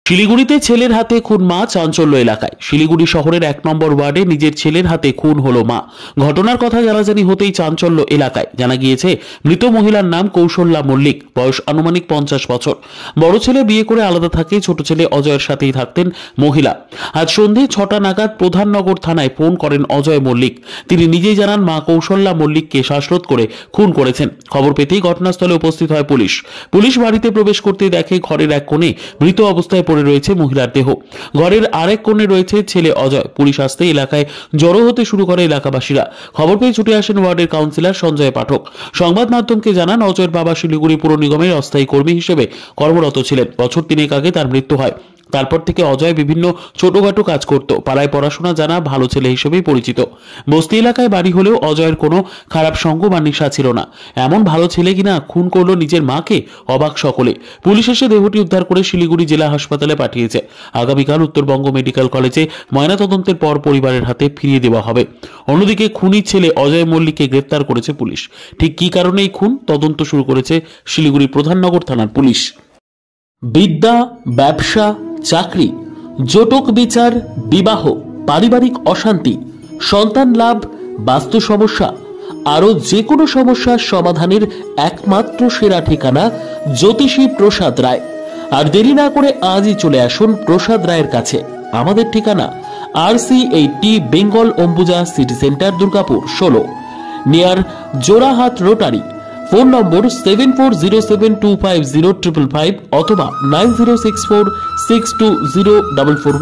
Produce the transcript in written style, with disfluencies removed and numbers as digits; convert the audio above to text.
শিলিগুড়িতে ছেলের হাতে খুন মা, চাঞ্চল্য এলাকায়। শিলিগুড়ি শহরের 1 নম্বর ওয়ার্ডে নিজের ছেলের হাতে খুন হলো মা। ঘটনার কথা জানাজানি হতেই চাঞ্চল্য এলাকায়। জানা গিয়েছে, মৃত মহিলার নাম কৌশল্যা মল্লিক, বয়স আনুমানিক 50 বছর। বড় ছেলে বিয়ে করে আলাদা থাকে, ছোট ছেলে অজয়ের সাথেই থাকতেন মহিলা। আজ সন্ধে 6টা নাগাদ প্রধাননগর থানায় ফোন করেন অজয় মল্লিক। তিনি নিজেই জানান মা কৌশল্যা মল্লিককে শ্বাসরোধ করে খুন করেছেন। খবর পেতেই ঘটনাস্থলে উপস্থিত হয় পুলিশ। পুলিশ বাড়িতে প্রবেশ করতে দেখে ঘরের এক কোণে মৃত অবস্থায় পড়ে রয়েছে মহিলার দেহ। ঘরের আরেক কোণে রয়েছে ছেলে অজয়। পুলিশ আসতে এলাকায় জড়ো হতে শুরু করে এলাকাবাসীরা। খবর পেয়ে ছুটে আসেন ওয়ার্ডের কাউন্সিলর সঞ্জয় পাঠক। সংবাদ মাধ্যমকে জানান, অজয়ের বাবা শিলিগুড়ি পুর নিগমের অস্থায়ী কর্মী হিসেবে কর্মরত ছিলেন। বছর 3 আগে তার মৃত্যু হয়। তারপর থেকে অজয় বিভিন্ন ছোটখাটো কাজ করত। পাড়ায় পড়াশোনা জানা, ভালো ছেলে হিসেবেই পরিচিত। বস্তি এলাকায় বাড়ি হলেও অজয়ের কোনো খারাপ সঙ্গ বা নেশা ছিল না। এমন ভালো ছেলে কিনা খুন করলো নিজের মাকে, অবাক সকলে। পুলিশ এসে দেহটি উদ্ধার করে শিলিগুড়ি জেলা হাসপাতালে পাঠিয়েছে। আগামীকাল উত্তরবঙ্গ মেডিকেল কলেজে ময়নাতদন্তের পর পরিবারের হাতে ফিরিয়ে দেওয়া হবে। অন্যদিকে খুনির ছেলে অজয় মল্লিককে গ্রেপ্তার করেছে পুলিশ। ঠিক কী কারণে এই খুন, তদন্ত শুরু করেছে শিলিগুড়ি প্রধাননগর থানার পুলিশ। বিদ্যা, ব্যবসা, চাকরি, জটক বিচার, বিবাহ, পারিবারিক অশান্তি, সন্তান লাভ, বাস্তু সমস্যা, আরো যে কোনো সমস্যার সমাধানের একমাত্র সেরা ঠিকানা জ্যোতিষী প্রসাদ রায়। আর দেরি না করে আজই চলে আসুন প্রসাদ রায়ের কাছে। আমাদের ঠিকানা RC80 Bengal Ambuja city centre, Durgapur 16, near Jorhat rotary. Phone নম্বর 7407250555 অথবা 9064620444।